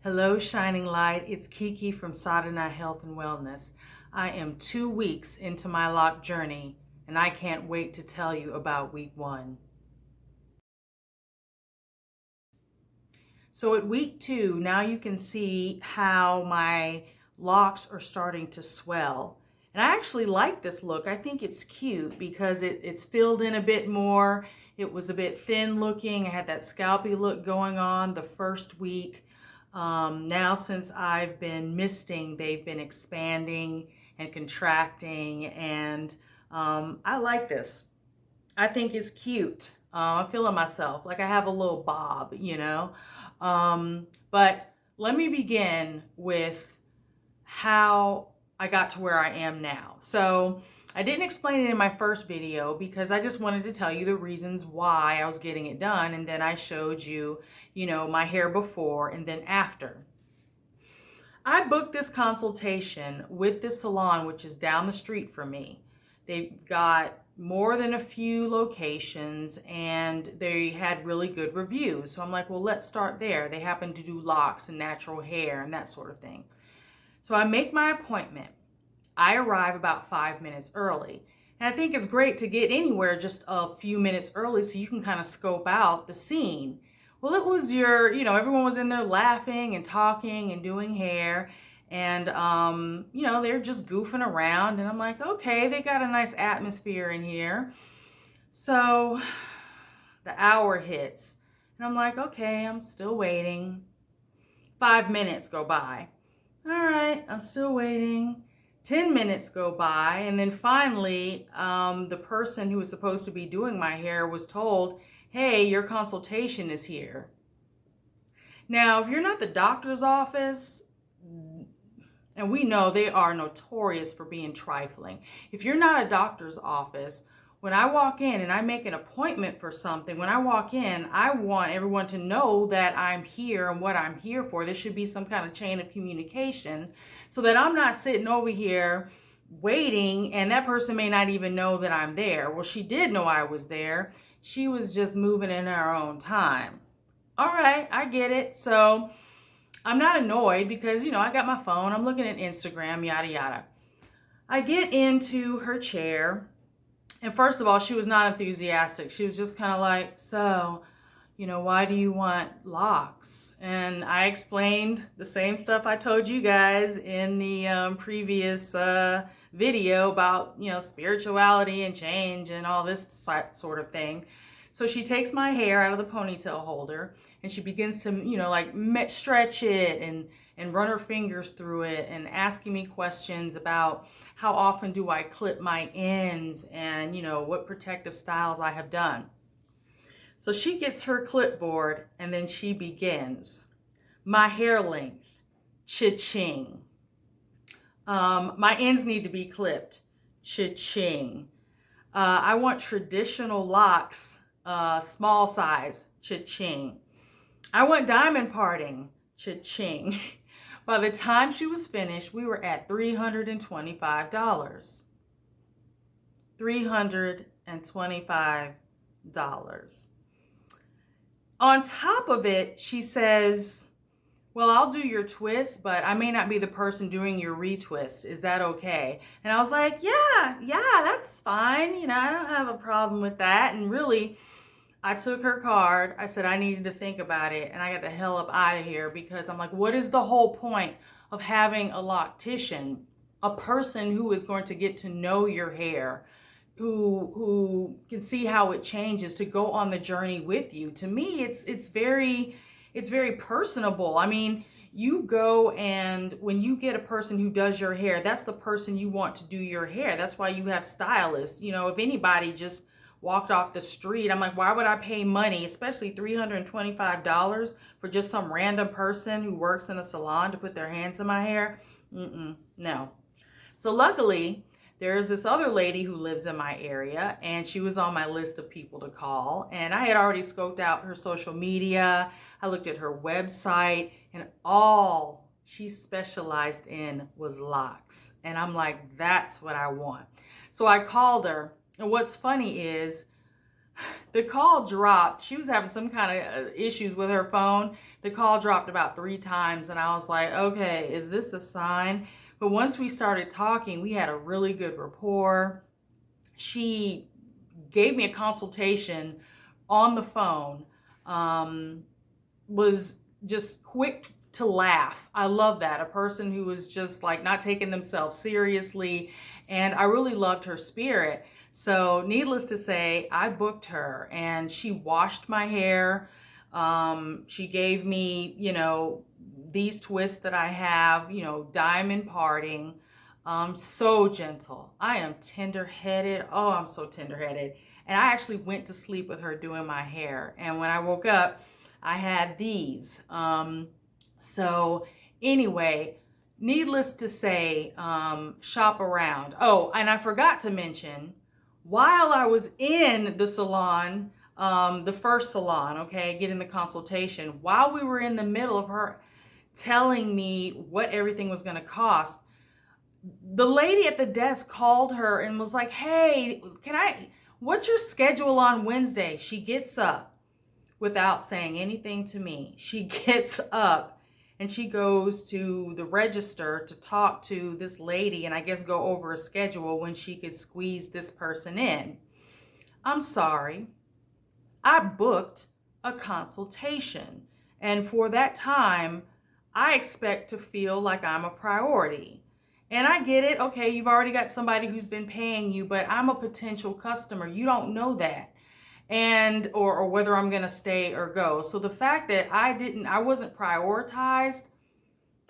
Hello, Shining Light. It's Kiki from Sadhana Health and Wellness. I am 2 weeks into my Loc Journey, and I can't wait to tell you about week 1. So at week 2, now you can see how my locks are starting to swell. And I actually like this look. I think it's cute because it's filled in a bit more. It was a bit thin looking. I had that scalpy look going on the first week. Now since I've been misting, they've been expanding and contracting, and I like this. I think it's cute. I'm feeling myself like I have a little bob, you know. But let me begin with how I got to where I am now. So I didn't explain it in my first video because I just wanted to tell you the reasons why I was getting it done, and then I showed you, my hair before and then after. I booked this consultation with this salon, which is down the street from me. They've got more than a few locations and they had really good reviews. So I'm like, well, let's start there. They happen to do locks and natural hair and that sort of thing. So I make my appointment. I arrive about 5 minutes early. And I think it's great to get anywhere just a few minutes early so you can kind of scope out the scene. Well, it was everyone was in there laughing and talking and doing hair. And, they're just goofing around. And I'm like, okay, they got a nice atmosphere in here. So the hour hits. And I'm like, okay, I'm still waiting. 5 minutes go by. All right, I'm still waiting. 10 minutes go by, and then finally, the person who was supposed to be doing my hair was told, hey, your consultation is here. Now, if you're not the doctor's office, and we know they are notorious for being trifling. If you're not a doctor's office, when I walk in and I make an appointment for something, when I walk in, I want everyone to know that I'm here and what I'm here for. There should be some kind of chain of communication so that I'm not sitting over here waiting and that person may not even know that I'm there. Well, she did know I was there. She was just moving in her own time. All right, I get it. So I'm not annoyed because, I got my phone. I'm looking at Instagram, yada, yada. I get into her chair. And first of all, she was not enthusiastic. She was just kind of like, so, why do you want locks? And I explained the same stuff I told you guys in the previous video about, spirituality and change and all this sort of thing. So she takes my hair out of the ponytail holder and she begins to, stretch it and run her fingers through it and asking me questions about how often do I clip my ends and, what protective styles I have done. So she gets her clipboard and then she begins. My hair length, Chaching. My ends need to be clipped, Chaching. I want traditional locks, small size, Chaching. I want diamond parting, Chaching. By the time she was finished, we were at $325. $325. On top of it, she says, well, I'll do your twist, but I may not be the person doing your retwist. Is that okay? And I was like, yeah, that's fine. I don't have a problem with that. And really, I took her card. I said I needed to think about it, and I got the hell up out of here because I'm like, what is the whole point of having a loctician, a person who is going to get to know your hair, who can see how it changes, to go on the journey with you? To me, it's very personable. I mean, you go and when you get a person who does your hair, that's the person you want to do your hair. That's why you have stylists. If anybody just walked off the street, I'm like, why would I pay money, especially $325 for just some random person who works in a salon to put their hands in my hair? No. So luckily, there's this other lady who lives in my area, and she was on my list of people to call. And I had already scoped out her social media. I looked at her website, and all she specialized in was locks. And I'm like, that's what I want. So I called her. And what's funny is The call dropped. She was having some kind of issues with her phone. The call dropped about 3 times, and I was like, okay, is this a sign? But once we started talking, we had a really good rapport. She gave me a consultation on the phone, was just quick to laugh. I love that. A person who was just like not taking themselves seriously. And I really loved her spirit. So needless to say, I booked her and she washed my hair. She gave me, these twists that I have, diamond parting. So gentle. I am tender-headed. Oh, I'm so tender-headed. And I actually went to sleep with her doing my hair. And when I woke up, I had these. So anyway, needless to say, shop around. Oh, and I forgot to mention, while I was in the salon, the first salon, okay, getting the consultation, while we were in the middle of her telling me what everything was going to cost, the lady at the desk called her and was like, hey, what's your schedule on Wednesday? She gets up without saying anything to me. She gets up and she goes to the register to talk to this lady and I guess go over a schedule when she could squeeze this person in. I'm sorry. I booked a consultation. And for that time, I expect to feel like I'm a priority. And I get it. Okay, you've already got somebody who's been paying you, but I'm a potential customer. You don't know that. And or whether I'm going to stay or go. So the fact that I wasn't prioritized,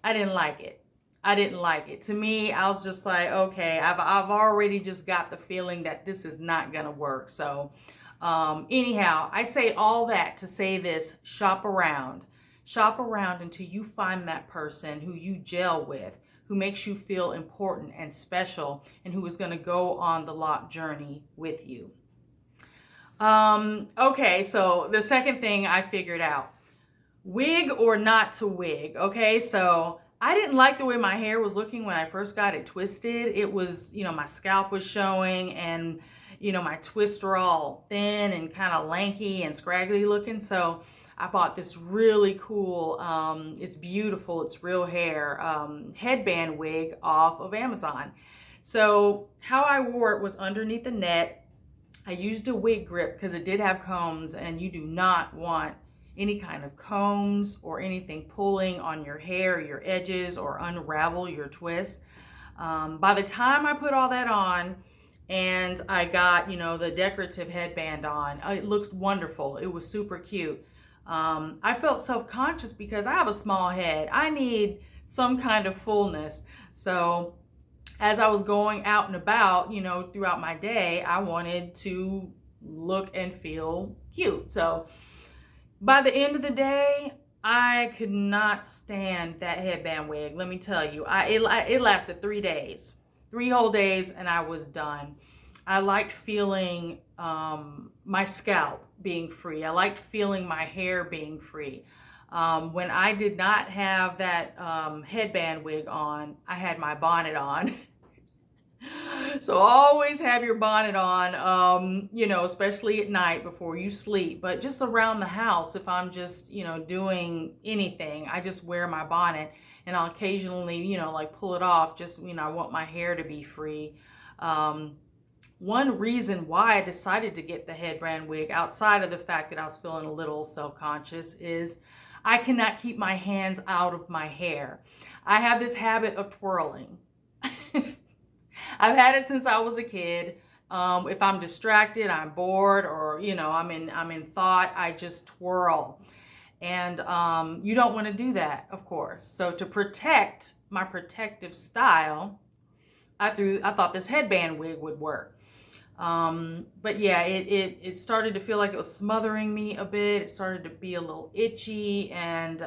I didn't like it. I didn't like it. To me, I was just like, okay, I've already just got the feeling that this is not going to work. So anyhow, I say all that to say this: shop around. Shop around until you find that person who you gel with, who makes you feel important and special, and who is going to go on the Loc journey with you. Okay, so the second thing I figured out, wig or not to wig. Okay, so I didn't like the way my hair was looking when I first got it twisted. It was, my scalp was showing and, my twists were all thin and kind of lanky and scraggly looking. So I bought this really cool, it's beautiful, it's real hair, headband wig off of Amazon. So how I wore it was underneath the net. I used a wig grip because it did have combs, and you do not want any kind of combs or anything pulling on your hair, your edges, or unravel your twists. By the time I put all that on and I got, the decorative headband on, it looks wonderful. It was super cute. I felt self-conscious because I have a small head. I need some kind of fullness. So as I was going out and about, throughout my day, I wanted to look and feel cute. So by the end of the day, I could not stand that headband wig. Let me tell you, it lasted 3 days, 3 whole days, and I was done. I liked feeling my scalp being free. I liked feeling my hair being free. When I did not have that headband wig on, I had my bonnet on. So always have your bonnet on, especially at night before you sleep. But just around the house, if I'm just, doing anything, I just wear my bonnet. And I'll occasionally, pull it off. Just, I want my hair to be free. One reason why I decided to get the headband wig, outside of the fact that I was feeling a little self-conscious, is I cannot keep my hands out of my hair. I have this habit of twirling. I've had it since I was a kid. If I'm distracted, I'm bored, or I'm in thought, I just twirl. And you don't want to do that, of course. So to protect my protective style, I thought this headband wig would work. But yeah, it started to feel like it was smothering me a bit. It started to be a little itchy, and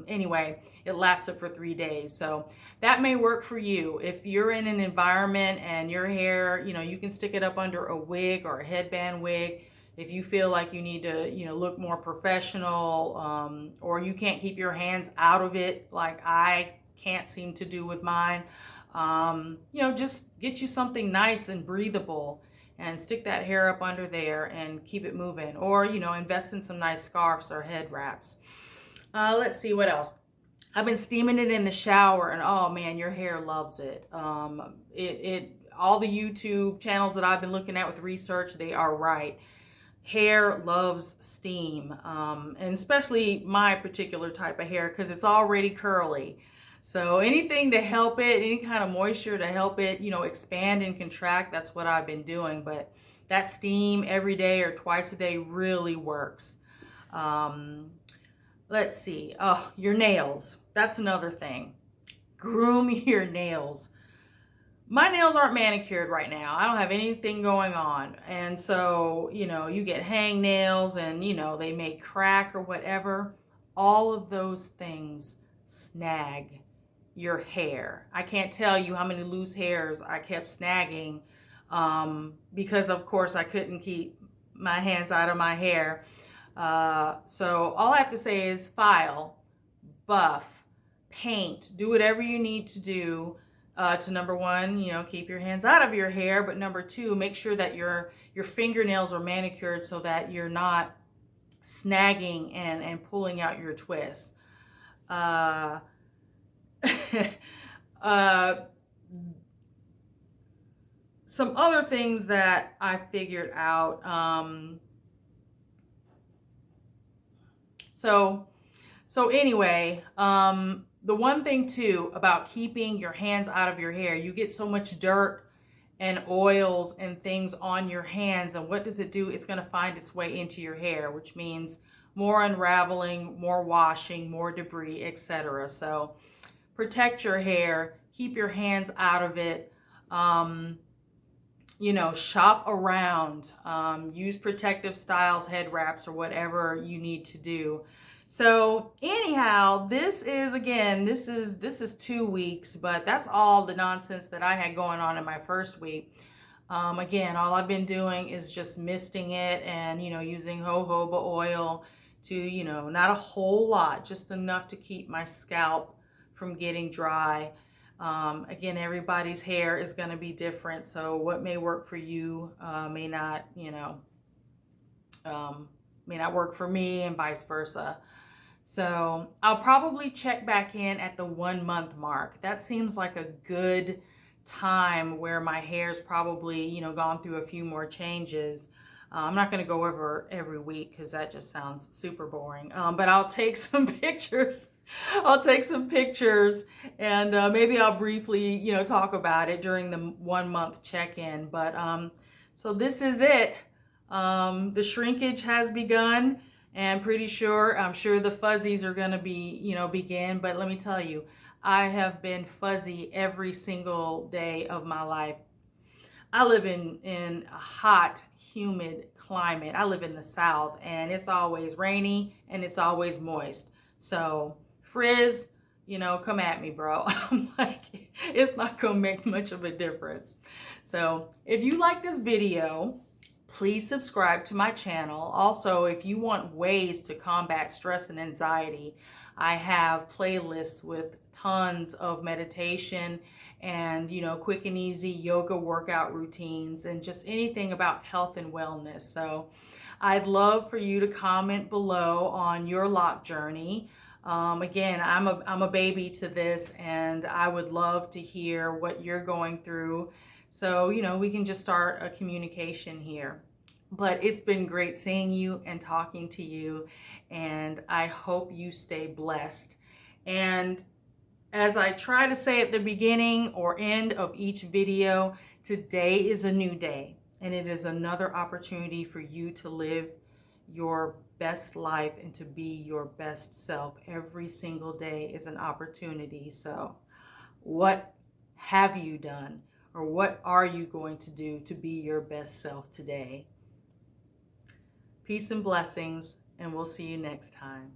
anyway, it lasted for 3 days. So that may work for you. If you're in an environment and your hair, you can stick it up under a wig or a headband wig. If you feel like you need to, look more professional, or you can't keep your hands out of it like I can't seem to do with mine, just get you something nice and breathable and stick that hair up under there and keep it moving. Or, you know, invest in some nice scarves or head wraps. Let's see what else. I've been steaming it in the shower, and oh man, your hair loves it. All the YouTube channels that I've been looking at with research, they are right. Hair loves steam, and especially my particular type of hair because it's already curly. So anything to help it, any kind of moisture to help it, you know, expand and contract, that's what I've been doing. But that steam every day or twice a day really works. Let's see. Oh, your nails. That's another thing. Groom your nails. My nails aren't manicured right now. I don't have anything going on. And so, you know, you get hang nails and, you know, they may crack or whatever. All of those things snag your hair. I can't tell you how many loose hairs I kept snagging because, of course, I couldn't keep my hands out of my hair. So all I have to say is file, buff, paint, do whatever you need to do to, number one, you know, keep your hands out of your hair, but number two, make sure that your fingernails are manicured so that you're not snagging and pulling out your twists. Some other things that I figured out. So anyway, the one thing too about keeping your hands out of your hair, you get so much dirt and oils and things on your hands, and what does it do? It's going to find its way into your hair, which means more unraveling, more washing, more debris, etc. So protect your hair, keep your hands out of it. You know, shop around, use protective styles, head wraps, or whatever you need to do. So anyhow, this is 2 weeks, but that's all the nonsense that I had going on in my first week. Again, all I've been doing is just misting it and, you know, using jojoba oil to, you know, not a whole lot, just enough to keep my scalp from getting dry. Again, everybody's hair is going to be different, so what may work for you may not, you know, may not work for me, and vice versa. So I'll probably check back in at the 1 month mark. That seems like a good time where my hair's probably, you know, gone through a few more changes. I'm not going to go over every week because that just sounds super boring. But I'll take some pictures. I'll take some pictures and maybe I'll briefly, you know, talk about it during the 1 month check-in. But so this is it. The shrinkage has begun, and I'm sure the fuzzies are going to be, you know, begin. But let me tell you, I have been fuzzy every single day of my life. I live in a hot, humid climate. I live in the South, and it's always rainy and it's always moist. So frizz, you know, come at me, bro. I'm like, it's not gonna make much of a difference. So if you like this video, please subscribe to my channel. Also, if you want ways to combat stress and anxiety, I have playlists with tons of meditation and, you know, quick and easy yoga workout routines and just anything about health and wellness. So I'd love for you to comment below on your loc journey. Again, I'm a baby to this, and I would love to hear what you're going through. So, you know, we can just start a communication here. But it's been great seeing you and talking to you, and I hope you stay blessed. And as I try to say at the beginning or end of each video, today is a new day, and it is another opportunity for you to live your best life and to be your best self. Every single day is an opportunity. So what have you done, or what are you going to do to be your best self today? Peace and blessings, and we'll see you next time.